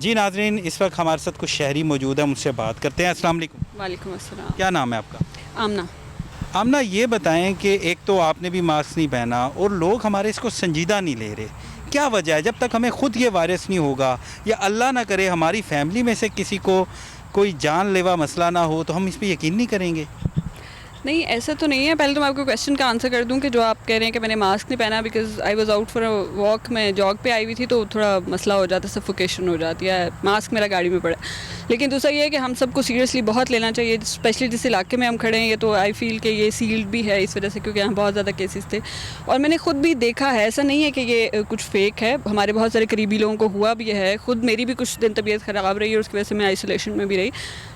جی ناظرین، اس وقت ہمارے ساتھ کچھ شہری موجود ہیں، مجھ سے بات کرتے ہیں۔ السلام علیکم۔ وعلیکم السلام۔ کیا نام ہے آپ کا؟ آمنہ۔ آمنہ، یہ بتائیں کہ ایک تو آپ نے بھی ماسک نہیں پہنا اور لوگ ہمارے اس کو سنجیدہ نہیں لے رہے، کیا وجہ ہے؟ جب تک ہمیں خود یہ وائرس نہیں ہوگا یا اللہ نہ کرے ہماری فیملی میں سے کسی کو کوئی جان لیوا مسئلہ نہ ہو تو ہم اس پہ یقین نہیں کریں گے؟ نہیں، ایسا تو نہیں ہے۔ پہلے تو میں آپ کو کویشچن کا آنسر کر دوں کہ جو آپ کہہ رہے ہیں کہ میں نے ماسک نہیں پہنا because I was out for a walk, میں جاگ پہ آئی ہوئی تھی تو تھوڑا مسئلہ ہو جاتا ہے، سفوکیشن ہو جاتی ہے، ماسک میرا گاڑی میں پڑا ہے۔ لیکن دوسرا یہ ہے کہ ہم سب کو سیریسلی بہت لینا چاہیے، اسپیشلی جس علاقے میں ہم کھڑے ہیں، یہ تو آئی فیل کہ یہ سیلڈ بھی ہے اس وجہ سے کیونکہ یہاں بہت زیادہ کیسز تھے، اور میں نے خود بھی دیکھا ہے، ایسا نہیں ہے کہ یہ کچھ فیک ہے، ہمارے بہت سارے قریبی لوگوں کو ہوا بھی ہے، خود میری بھی کچھ دن طبیعت خراب رہی اور اس کی وجہ سے میں آئسولیشن میں بھی رہی۔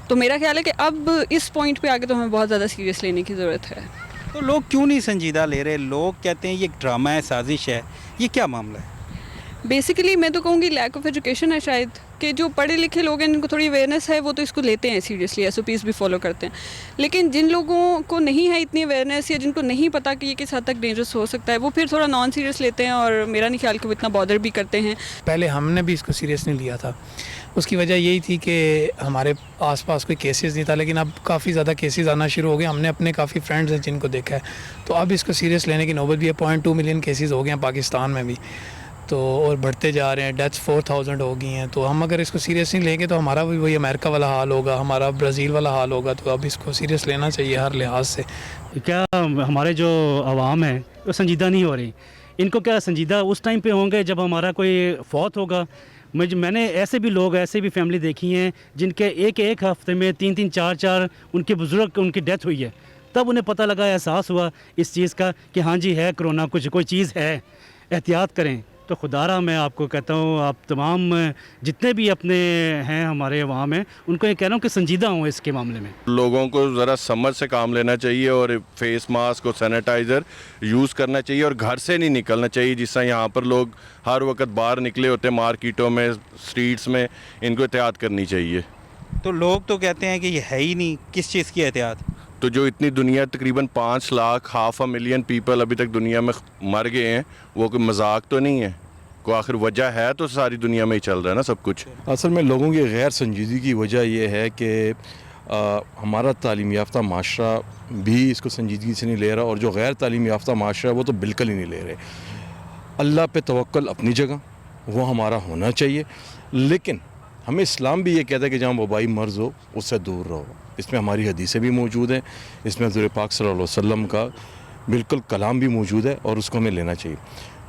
تو میرا خیال ہے کہ اب اس پوائنٹ پہ آگے تو ہمیں بہت زیادہ سیریس لینے کی ضرورت ہے۔ تو لوگ کیوں نہیں سنجیدہ لے رہے؟ لوگ کہتے ہیں یہ ایک ڈرامہ ہے، سازش ہے، یہ کیا معاملہ ہے؟ بیسیکلی میں تو کہوں گی لیک آف ایجوکیشن ہے شاید، کہ جو پڑھے لکھے لوگ ہیں جن کو تھوڑی اویئرنیس ہے وہ تو اس کو لیتے ہیں سیریسلی، ایس او پیز بھی فالو کرتے ہیں، لیکن جن لوگوں کو نہیں ہے اتنی اویئرنیس یا جن کو نہیں پتہ کہ یہ کس حد تک ڈینجرس ہو سکتا ہے وہ پھر تھوڑا نان سیریس لیتے ہیں، اور میرا نہیں خیال کہ وہ اتنا بادر بھی کرتے ہیں۔ پہلے ہم نے بھی اس کو سیریس نہیں لیا تھا، اس کی وجہ یہی تھی کہ ہمارے آس پاس کوئی کیسز نہیں تھا، لیکن اب کافی زیادہ کیسز آنا شروع ہو گئے، ہم نے اپنے کافی فرینڈز ہیں جن کو دیکھا ہے، تو اب اس کو سیریس لینے کی نوبت بھی ہے۔ 0.2 ملین کیسز ہو گئے ہیں پاکستان میں بھی، تو اور بڑھتے جا رہے ہیں، ڈیتھس 4000 ہو گئی ہیں، تو ہم اگر اس کو سیریس نہیں لیں گے تو ہمارا بھی وہی امریکہ والا حال ہوگا، ہمارا برازیل والا حال ہوگا، تو اب اس کو سیریس لینا چاہیے ہر لحاظ سے۔ کیا ہمارے جو عوام ہیں وہ سنجیدہ نہیں ہو رہی؟ ان کو کیا سنجیدہ اس ٹائم پہ ہوں گے جب ہمارا کوئی فوت ہوگا؟ میں نے ایسے بھی لوگ، ایسے بھی فیملی دیکھی ہیں جن کے ایک ہفتے میں 3 4 ان کے بزرگ ان کی ڈیتھ ہوئی ہے، تب انہیں پتہ لگا، احساس ہوا اس چیز کا کہ ہاں جی ہے کرونا، کوئی چیز ہے، احتیاط کریں۔ تو خدا را میں آپ کو کہتا ہوں، آپ تمام جتنے بھی اپنے ہیں ہمارے عوام ہیں ان کو یہ کہہ رہا ہوں کہ سنجیدہ ہوں اس کے معاملے میں۔ لوگوں کو ذرا سمجھ سے کام لینا چاہیے اور فیس ماسک اور سینیٹائزر یوز کرنا چاہیے، اور گھر سے نہیں نکلنا چاہیے، جس طرح یہاں پر لوگ ہر وقت باہر نکلے ہوتے ہیں مارکیٹوں میں، سٹریٹس میں، ان کو احتیاط کرنی چاہیے۔ تو لوگ تو کہتے ہیں کہ یہ ہے ہی نہیں، کس چیز کی احتیاط؟ تو جو اتنی دنیا تقریباً 5 لاکھ 500,000 پیپل ابھی تک دنیا میں مر گئے ہیں، وہ کوئی مذاق تو نہیں ہے، کوئی آخر وجہ ہے تو ساری دنیا میں ہی چل رہا ہے نا سب کچھ۔ اصل میں لوگوں کی غیر سنجیدگی کی وجہ یہ ہے کہ ہمارا تعلیم یافتہ معاشرہ بھی اس کو سنجیدگی سے نہیں لے رہا، اور جو غیر تعلیم یافتہ معاشرہ ہے وہ تو بالکل ہی نہیں لے رہے۔ اللہ پہ توکل اپنی جگہ وہ ہمارا ہونا چاہیے، لیکن ہمیں اسلام بھی یہ کہتا ہے کہ جہاں وبائی مرض ہو اس سے دور رہو، اس میں ہماری حدیثیں بھی موجود ہیں، اس میں حضور پاک صلی اللہ علیہ وسلم کا بالکل کلام بھی موجود ہے، اور اس کو ہمیں لینا چاہیے۔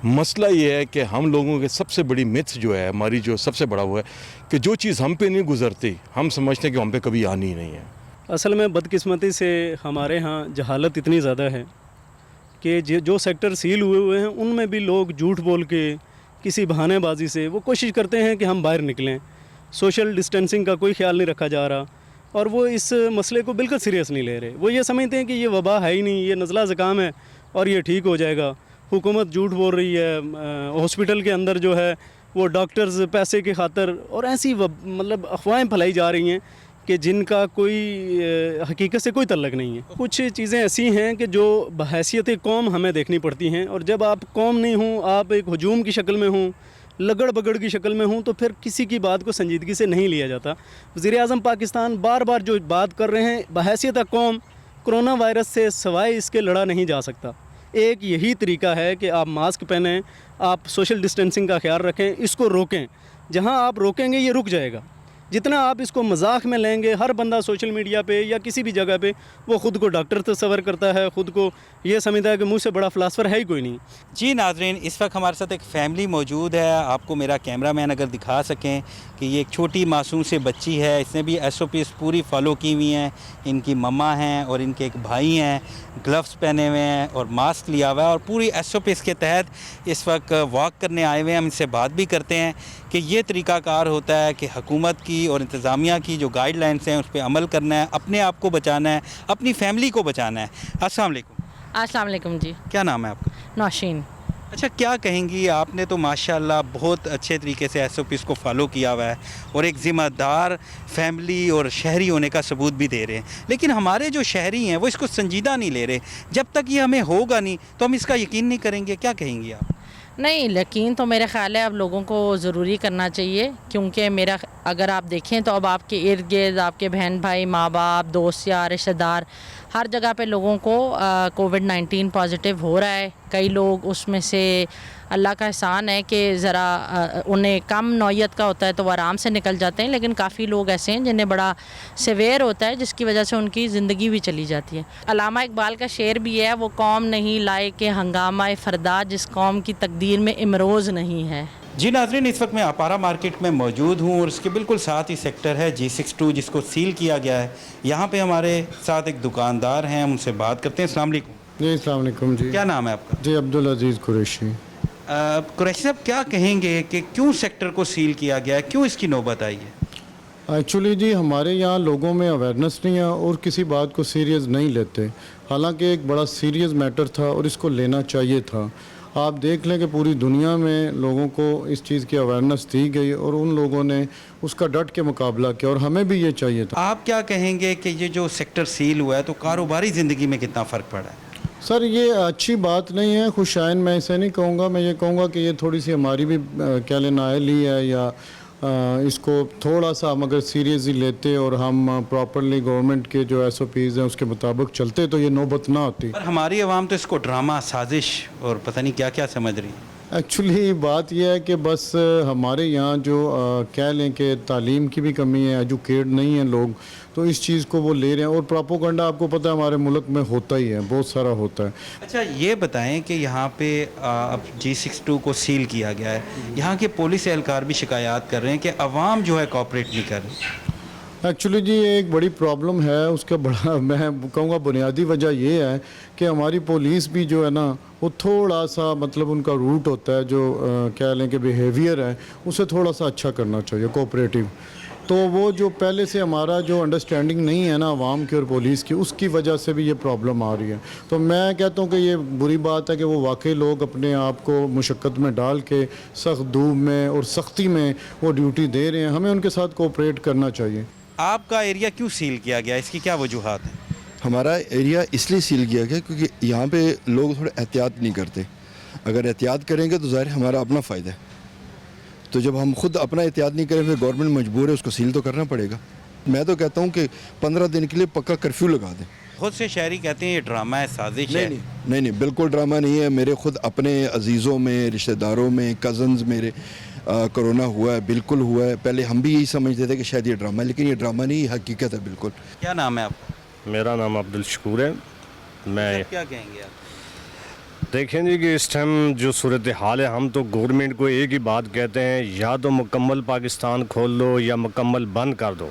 مسئلہ یہ ہے کہ ہم لوگوں کے سب سے بڑی متھ جو ہے ہماری، جو سب سے بڑا وہ ہے کہ جو چیز ہم پہ نہیں گزرتی ہم سمجھتے ہیں کہ ہم پہ کبھی آنی ہی نہیں ہے۔ اصل میں بدقسمتی سے ہمارے ہاں جہالت اتنی زیادہ ہے کہ جو سیکٹر سیل ہوئے ہیں ان میں بھی لوگ جھوٹ بول کے کسی بہانے بازی سے وہ کوشش کرتے ہیں کہ ہم باہر نکلیں، سوشل ڈسٹینسنگ کا کوئی خیال نہیں رکھا جا رہا، اور وہ اس مسئلے کو بالکل سیریس نہیں لے رہے۔ وہ یہ سمجھتے ہیں کہ یہ وبا ہے ہی نہیں، یہ نزلہ زکام ہے اور یہ ٹھیک ہو جائے گا۔ حکومت جھوٹ بول رہی ہے، ہاسپٹل کے اندر جو ہے وہ ڈاکٹرز پیسے کی خاطر اور ایسی مطلب افواہیں پھیلائی جا رہی ہیں کہ جن کا کوئی حقیقت سے کوئی تعلق نہیں ہے۔ کچھ چیزیں ایسی ہیں کہ جو بحیثیت قوم ہمیں دیکھنی پڑتی ہیں، اور جب آپ قوم نہیں ہوں، آپ ایک ہجوم کی شکل میں ہوں، لگڑ بگڑ کی شکل میں ہوں، تو پھر کسی کی بات کو سنجیدگی سے نہیں لیا جاتا۔ وزیر اعظم پاکستان بار بار جو بات کر رہے ہیں، بحیثیت قوم کرونا وائرس سے سوائے اس کے لڑا نہیں جا سکتا۔ ایک یہی طریقہ ہے کہ آپ ماسک پہنیں، آپ سوشل ڈسٹینسنگ کا خیال رکھیں، اس کو روکیں۔ جہاں آپ روکیں گے یہ رک جائے گا۔ جتنا آپ اس کو مذاق میں لیں گے، ہر بندہ سوشل میڈیا پہ یا کسی بھی جگہ پہ وہ خود کو ڈاکٹر تصور کرتا ہے، خود کو یہ سمجھتا ہے کہ مجھ سے بڑا فلاسفر ہے ہی کوئی نہیں۔ جی ناظرین، اس وقت ہمارے ساتھ ایک فیملی موجود ہے، آپ کو میرا کیمرہ مین اگر دکھا سکیں کہ یہ ایک چھوٹی معصوم سے بچی ہے، اس نے بھی ایس او پیز پوری فالو کی ہوئی ہیں، ان کی مما ہیں اور ان کے ایک بھائی ہیں، گلوز پہنے ہوئے ہیں اور ماسک لیا ہوا ہے، اور پوری ایس او پیز کے تحت اس وقت واک کرنے آئے ہوئے ہیں۔ ہم ان سے بات بھی کرتے ہیں کہ یہ طریقہ کار ہوتا ہے کہ حکومت کی اور انتظامیہ کی جو گائیڈ لائنس ہیں اس پہ عمل کرنا ہے، اپنے آپ کو بچانا ہے، اپنی فیملی کو بچانا ہے۔ السلام علیکم۔ السلام علیکم جی۔ کیا نام ہے آپ کا؟ نوشین۔ اچھا، کیا کہیں گی؟ آپ نے تو ماشاءاللہ بہت اچھے طریقے سے ایس او پیز کو فالو کیا ہوا ہے اور ایک ذمہ دار فیملی اور شہری ہونے کا ثبوت بھی دے رہے ہیں، لیکن ہمارے جو شہری ہیں وہ اس کو سنجیدہ نہیں لے رہے۔ جب تک یہ ہمیں ہوگا نہیں تو ہم اس کا یقین نہیں کریں گے، کیا کہیں گی آپ؟ نہیں، یقین تو میرے خیال ہے اب لوگوں کو ضروری کرنا چاہیے، کیونکہ اگر آپ دیکھیں تو اب آپ کے ارد گرد آپ کے بہن بھائی، ماں باپ، دوست یا رشتہ دار، ہر جگہ پہ لوگوں کو کووڈ-19 پازیٹیو ہو رہا ہے۔ کئی لوگ اس میں سے اللہ کا احسان ہے کہ ذرا انہیں کم نوعیت کا ہوتا ہے تو وہ آرام سے نکل جاتے ہیں، لیکن کافی لوگ ایسے ہیں جنہیں بڑا سیویئر ہوتا ہے، جس کی وجہ سے ان کی زندگی بھی چلی جاتی ہے۔ علامہ اقبال کا شعر بھی ہے، وہ قوم نہیں لائے کہ ہنگامہ فردا، جس قوم کی تقدیر میں امروز نہیں ہے۔ جی ناظرین، اس وقت میں اپارا مارکیٹ میں موجود ہوں اور اس کے بالکل ساتھ ہی سیکٹر ہے G62 جس کو سیل کیا گیا ہے۔ یہاں پہ ہمارے ساتھ ایک دکاندار ہیں، ہم ان سے بات کرتے ہیں۔ السلام علیکم جی السلام علیکم جی، کیا نام ہے آپ کا؟ جی عبدالعزیز قریشی۔ قریشی صاحب، کیا کہیں گے کہ کیوں سیکٹر کو سیل کیا گیا ہے، کیوں اس کی نوبت آئی ہے؟ ایکچولی جی ہمارے یہاں لوگوں میں اویئرنیس نہیں ہے اور کسی بات کو سیریس نہیں لیتے، حالانکہ ایک بڑا سیریس میٹر تھا اور اس کو لینا چاہیے تھا۔ آپ دیکھ لیں کہ پوری دنیا میں لوگوں کو اس چیز کی اویئرنیس دی گئی اور ان لوگوں نے اس کا ڈٹ کے مقابلہ کیا، اور ہمیں بھی یہ چاہیے تھا۔ آپ کیا کہیں گے کہ یہ جو سیکٹر سیل ہوا ہے تو کاروباری زندگی میں کتنا فرق پڑا ہے؟ سر یہ اچھی بات نہیں ہے، خوش آئند میں اسے نہیں کہوں گا، میں یہ کہوں گا کہ یہ تھوڑی سی ہماری بھی کیا لینا اہلی ہے، یا اس کو تھوڑا سا ہم اگر سیریسلی لیتے اور ہم پراپرلی گورنمنٹ کے جو SOPs ہیں اس کے مطابق چلتے تو یہ نوبت نہ آتی۔ پر ہماری عوام تو اس کو ڈرامہ، سازش اور پتہ نہیں کیا کیا سمجھ رہی ہے۔ ایکچولی بات یہ ہے کہ بس ہمارے یہاں جو کہہ لیں کہ تعلیم کی بھی کمی ہے، ایجوکیٹ نہیں ہیں لوگ، تو اس چیز کو وہ لے رہے ہیں، اور پراپوگنڈا آپ کو پتہ ہے ہمارے ملک میں ہوتا ہی ہے، بہت سارا ہوتا ہے۔ اچھا یہ بتائیں کہ یہاں پہ اب G62 کو سیل کیا گیا ہے، یہاں کے پولیس اہلکار بھی شکایات کر رہے ہیں کہ عوام جو ہے کوآپریٹ نہیں کر رہی۔ ایکچولی جی یہ ایک بڑی پرابلم ہے، اس کا بڑا میں کہوں گا بنیادی وجہ یہ ہے کہ ہماری پولیس بھی جو ہے نا وہ تھوڑا سا مطلب ان کا روٹ ہوتا ہے جو کہہ لیں کہ بیہیویئر ہے، اسے تھوڑا سا اچھا کرنا چاہیے، کوآپریٹیو۔ تو وہ جو پہلے سے ہمارا جو انڈرسٹینڈنگ نہیں ہے نا عوام کی اور پولیس کی، اس کی وجہ سے بھی یہ پرابلم آ رہی ہے۔ تو میں کہتا ہوں کہ یہ بری بات ہے کہ وہ واقعی لوگ اپنے آپ کو مشقت میں ڈال کے سخت دھوپ میں اور سختی میں وہ ڈیوٹی دے رہے ہیں، ہمیں ان کے ساتھ کوآپریٹ کرنا چاہیے۔ آپ کا ایریا کیوں سیل کیا گیا، اس کی کیا وجوہات ہیں؟ ہمارا ایریا اس لیے سیل کیا گیا کیونکہ یہاں پہ لوگ تھوڑے احتیاط نہیں کرتے، اگر احتیاط کریں گے تو ظاہر ہمارا اپنا فائدہ ہے، تو جب ہم خود اپنا احتیاط نہیں کریں پھر گورنمنٹ مجبور ہے اس کو سیل تو کرنا پڑے گا۔ میں تو کہتا ہوں کہ 15 دن کے لیے پکا کرفیو لگا دیں۔ خود سے شہری کہتے ہیں یہ ڈرامہ ہے، سازش ہے۔ نہیں بالکل ڈرامہ نہیں ہے، میرے خود اپنے عزیزوں میں، رشتہ داروں میں، کزنز میرے کرونا ہوا ہے، بالکل ہوا ہے۔ پہلے ہم بھی یہی سمجھتے تھے کہ شاید یہ ڈرامہ ہے، لیکن یہ ڈرامہ نہیں، یہ حقیقت ہے بالکل۔ کیا نام ہے آپ کا؟ میرا نام عبدالشکور ہے۔ میں کیا کہیں گے آپ؟ دیکھیں جی کہ اس ٹائم جو صورتحال ہے، ہم تو گورنمنٹ کو ایک ہی بات کہتے ہیں، یا تو مکمل پاکستان کھول دو یا مکمل بند کر دو،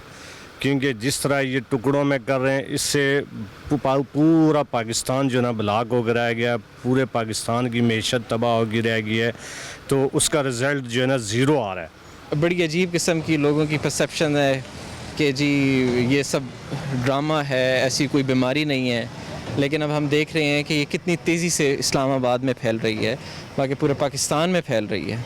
کیونکہ جس طرح یہ ٹکڑوں میں کر رہے ہیں اس سے پورا پاکستان جو نا بلاک ہو کے رہ گیا، پورے پاکستان کی معیشت تباہ ہو کے رہ گئی ہے، تو اس کا رزلٹ جو ہے نا 0 آ رہا ہے۔ بڑی عجیب قسم کی لوگوں کی پرسیپشن ہے کہ جی یہ سب ڈرامہ ہے، ایسی کوئی بیماری نہیں ہے، لیکن اب ہم دیکھ رہے ہیں کہ یہ کتنی تیزی سے اسلام آباد میں پھیل رہی ہے، باقی پورے پاکستان میں پھیل رہی ہے۔